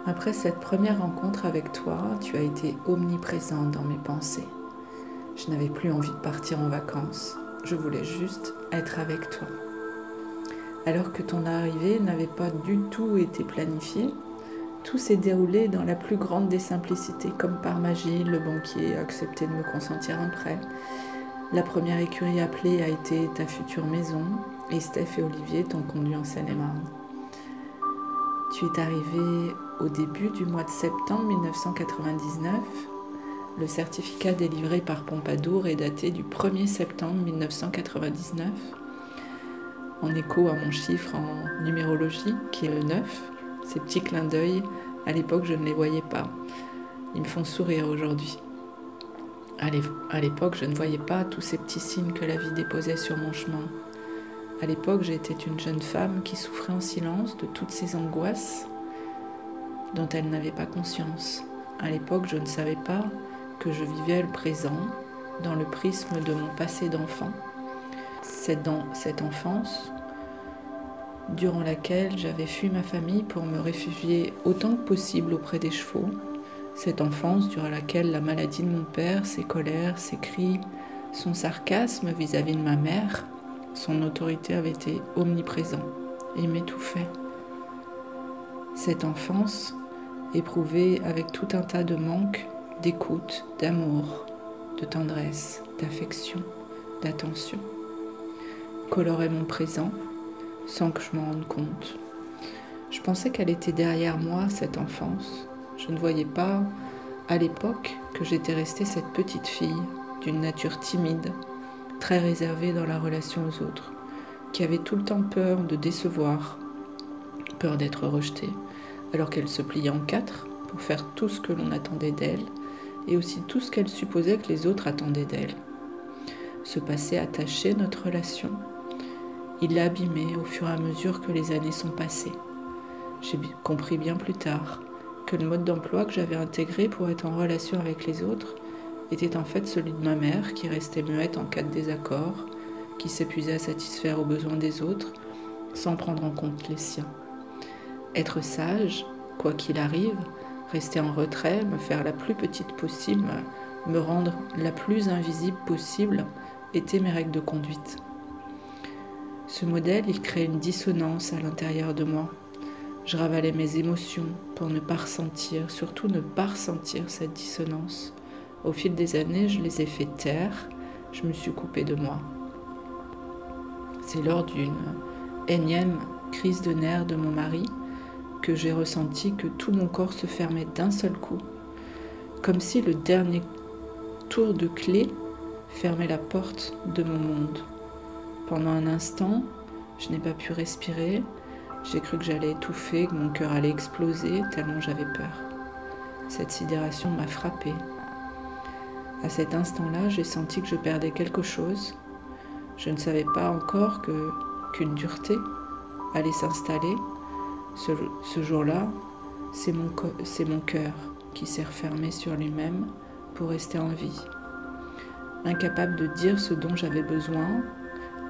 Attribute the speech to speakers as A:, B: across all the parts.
A: Après cette première rencontre avec toi, tu as été omniprésente dans mes pensées. Je n'avais plus envie de partir en vacances. Je voulais juste être avec toi. Alors que ton arrivée n'avait pas du tout été planifiée, tout s'est déroulé dans la plus grande des simplicités, comme par magie. Le banquier a accepté de me consentir un prêt. La première écurie appelée a été ta future maison, et Steph et Olivier t'ont conduit en Seine-et-Marne. Tu es arrivé au début du mois de septembre 1999. Le certificat délivré par Pompadour est daté du 1er septembre 1999, en écho à mon chiffre en numérologie, qui est le 9. Ces petits clins d'œil, à l'époque, je ne les voyais pas. Ils me font sourire aujourd'hui. À l'époque, je ne voyais pas tous ces petits signes que la vie déposait sur mon chemin. À l'époque, j'étais une jeune femme qui souffrait en silence de toutes ces angoisses dont elle n'avait pas conscience. À l'époque, je ne savais pas que je vivais le présent dans le prisme de mon passé d'enfant. C'est dans cette enfance durant laquelle j'avais fui ma famille pour me réfugier autant que possible auprès des chevaux. Cette enfance durant laquelle la maladie de mon père, ses colères, ses cris, son sarcasme vis-à-vis de ma mère, son autorité avait été omniprésent et m'étouffait. Cette enfance éprouvée avec tout un tas de manques, d'écoute, d'amour, de tendresse, d'affection, d'attention, colorait mon présent sans que je m'en rende compte. Je pensais qu'elle était derrière moi, cette enfance. Je ne voyais pas, à l'époque, que j'étais restée cette petite fille, d'une nature timide, très réservée dans la relation aux autres, qui avait tout le temps peur de décevoir, peur d'être rejetée, alors qu'elle se pliait en quatre pour faire tout ce que l'on attendait d'elle, et aussi tout ce qu'elle supposait que les autres attendaient d'elle. Ce passé attachait notre relation. Il l'a abîmée au fur et à mesure que les années sont passées. J'ai compris bien plus tard que le mode d'emploi que j'avais intégré pour être en relation avec les autres était en fait celui de ma mère, qui restait muette en cas de désaccord, qui s'épuisait à satisfaire aux besoins des autres sans prendre en compte les siens. Être sage, quoi qu'il arrive, rester en retrait, me faire la plus petite possible, me rendre la plus invisible possible, étaient mes règles de conduite. Ce modèle, il crée une dissonance à l'intérieur de moi. Je ravalais mes émotions pour ne pas ressentir, surtout ne pas ressentir cette dissonance. Au fil des années, je les ai fait taire, je me suis coupée de moi. C'est lors d'une énième crise de nerfs de mon mari que j'ai ressenti que tout mon corps se fermait d'un seul coup, comme si le dernier tour de clé fermait la porte de mon monde. Pendant un instant, je n'ai pas pu respirer, j'ai cru que j'allais étouffer, que mon cœur allait exploser, tellement j'avais peur. Cette sidération m'a frappée. À cet instant-là, j'ai senti que je perdais quelque chose. Je ne savais pas encore qu'une dureté allait s'installer. Ce jour-là, c'est mon cœur qui s'est refermé sur lui-même pour rester en vie. Incapable de dire ce dont j'avais besoin,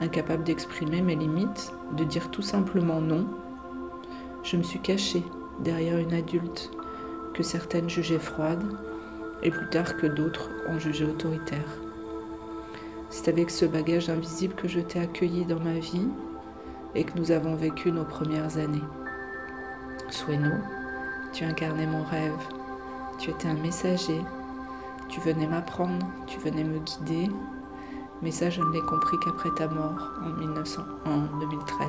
A: incapable d'exprimer mes limites, de dire tout simplement non, je me suis cachée derrière une adulte que certaines jugeaient froide et plus tard que d'autres ont jugé autoritaire. C'est avec ce bagage invisible que je t'ai accueilli dans ma vie et que nous avons vécu nos premières années. Sueno, tu incarnais mon rêve, tu étais un messager, tu venais m'apprendre, tu venais me guider, mais ça je ne l'ai compris qu'après ta mort en 2013.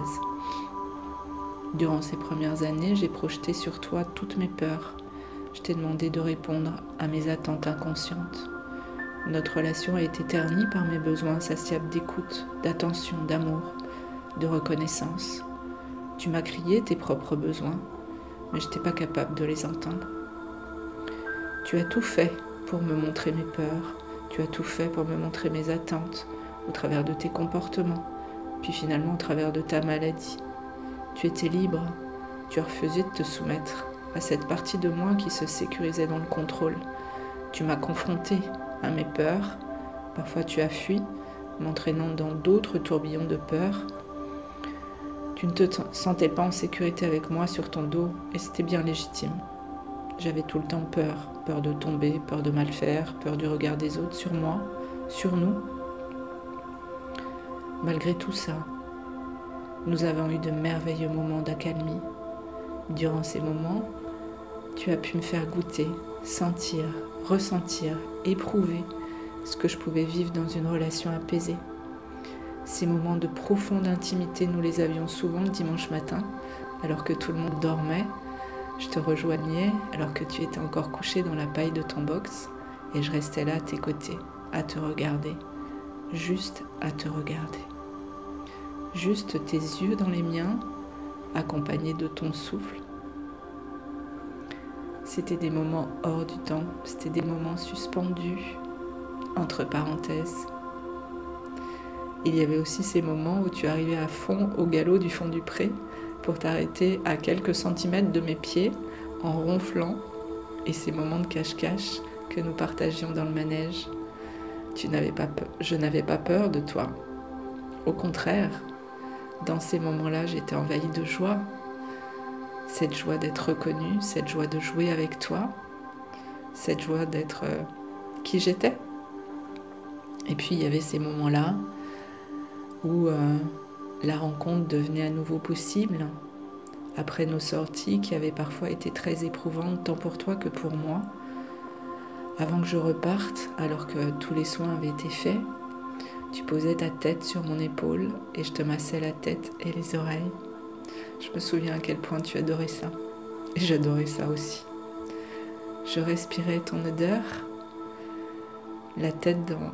A: Durant ces premières années, j'ai projeté sur toi toutes mes peurs. Je t'ai demandé de répondre à mes attentes inconscientes. Notre relation a été ternie par mes besoins insatiables d'écoute, d'attention, d'amour, de reconnaissance. Tu m'as crié tes propres besoins, mais je n'étais pas capable de les entendre. Tu as tout fait pour me montrer mes peurs, tu as tout fait pour me montrer mes attentes, au travers de tes comportements, puis finalement au travers de ta maladie. Tu étais libre, tu as refusé de te soumettre à cette partie de moi qui se sécurisait dans le contrôle. Tu m'as confronté à mes peurs, parfois tu as fui, m'entraînant dans d'autres tourbillons de peur. Tu ne te sentais pas en sécurité avec moi sur ton dos et c'était bien légitime. J'avais tout le temps peur, peur de tomber, peur de mal faire, peur du regard des autres sur moi, sur nous. Malgré tout ça, nous avons eu de merveilleux moments d'accalmie. Durant ces moments, tu as pu me faire goûter, sentir, ressentir, éprouver ce que je pouvais vivre dans une relation apaisée. Ces moments de profonde intimité, nous les avions souvent le dimanche matin, alors que tout le monde dormait. Je te rejoignais alors que tu étais encore couché dans la paille de ton box et je restais là à tes côtés, à te regarder, juste à te regarder. Juste tes yeux dans les miens, accompagnés de ton souffle. C'était des moments hors du temps, c'était des moments suspendus, entre parenthèses. Il y avait aussi ces moments où tu arrivais à fond au galop du fond du pré pour t'arrêter à quelques centimètres de mes pieds en ronflant, et ces moments de cache-cache que nous partagions dans le manège. Je n'avais pas peur de toi. Au contraire, dans ces moments-là, j'étais envahie de joie. Cette joie d'être reconnue, cette joie de jouer avec toi, cette joie d'être qui j'étais. Et puis il y avait ces moments-là où la rencontre devenait à nouveau possible, après nos sorties qui avaient parfois été très éprouvantes, tant pour toi que pour moi. Avant que je reparte, alors que tous les soins avaient été faits, tu posais ta tête sur mon épaule et je te massais la tête et les oreilles. Je me souviens à quel point tu adorais ça. Et j'adorais ça aussi. Je respirais ton odeur, ta tête dans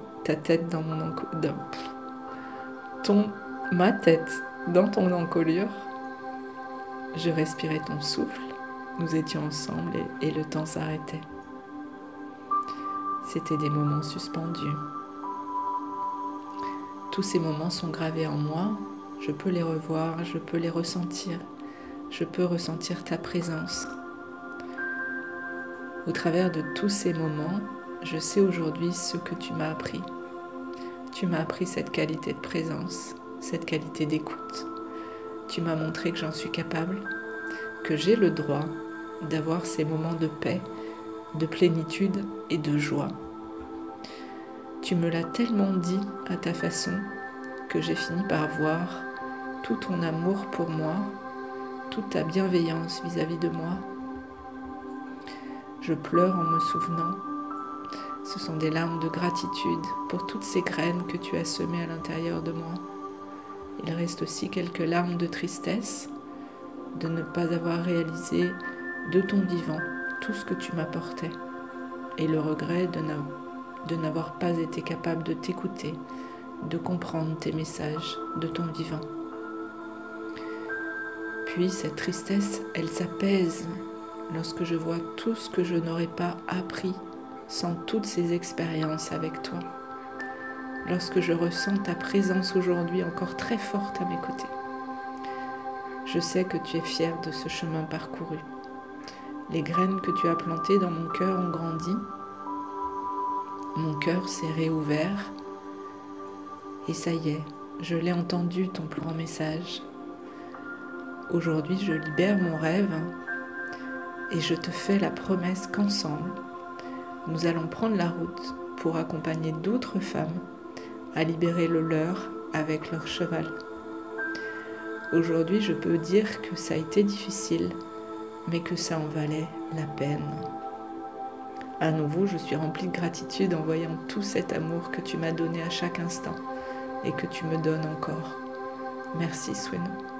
A: ma tête dans ton encolure. Je respirais ton souffle. Nous étions ensemble et le temps s'arrêtait. C'était des moments suspendus. Tous ces moments sont gravés en moi. Je peux les revoir, je peux les ressentir. Je peux ressentir ta présence. Au travers de tous ces moments, je sais aujourd'hui ce que tu m'as appris. Tu m'as appris cette qualité de présence, cette qualité d'écoute. Tu m'as montré que j'en suis capable, que j'ai le droit d'avoir ces moments de paix, de plénitude et de joie. Tu me l'as tellement dit à ta façon que j'ai fini par voir tout ton amour pour moi, toute ta bienveillance vis-à-vis de moi. Je pleure en me souvenant. Ce sont des larmes de gratitude pour toutes ces graines que tu as semées à l'intérieur de moi. Il reste aussi quelques larmes de tristesse de ne pas avoir réalisé de ton vivant tout ce que tu m'apportais et le regret de n'avoir pas été capable de t'écouter, de comprendre tes messages de ton vivant. Puis cette tristesse, elle s'apaise lorsque je vois tout ce que je n'aurais pas appris sans toutes ces expériences avec toi. Lorsque je ressens ta présence aujourd'hui encore très forte à mes côtés. Je sais que tu es fière de ce chemin parcouru. Les graines que tu as plantées dans mon cœur ont grandi. Mon cœur s'est réouvert. Et ça y est, je l'ai entendu ton plus grand message. Aujourd'hui, je libère mon rêve et je te fais la promesse qu'ensemble, nous allons prendre la route pour accompagner d'autres femmes à libérer le leur avec leur cheval. Aujourd'hui, je peux dire que ça a été difficile, mais que ça en valait la peine. À nouveau, je suis remplie de gratitude en voyant tout cet amour que tu m'as donné à chaque instant et que tu me donnes encore. Merci, Sweno.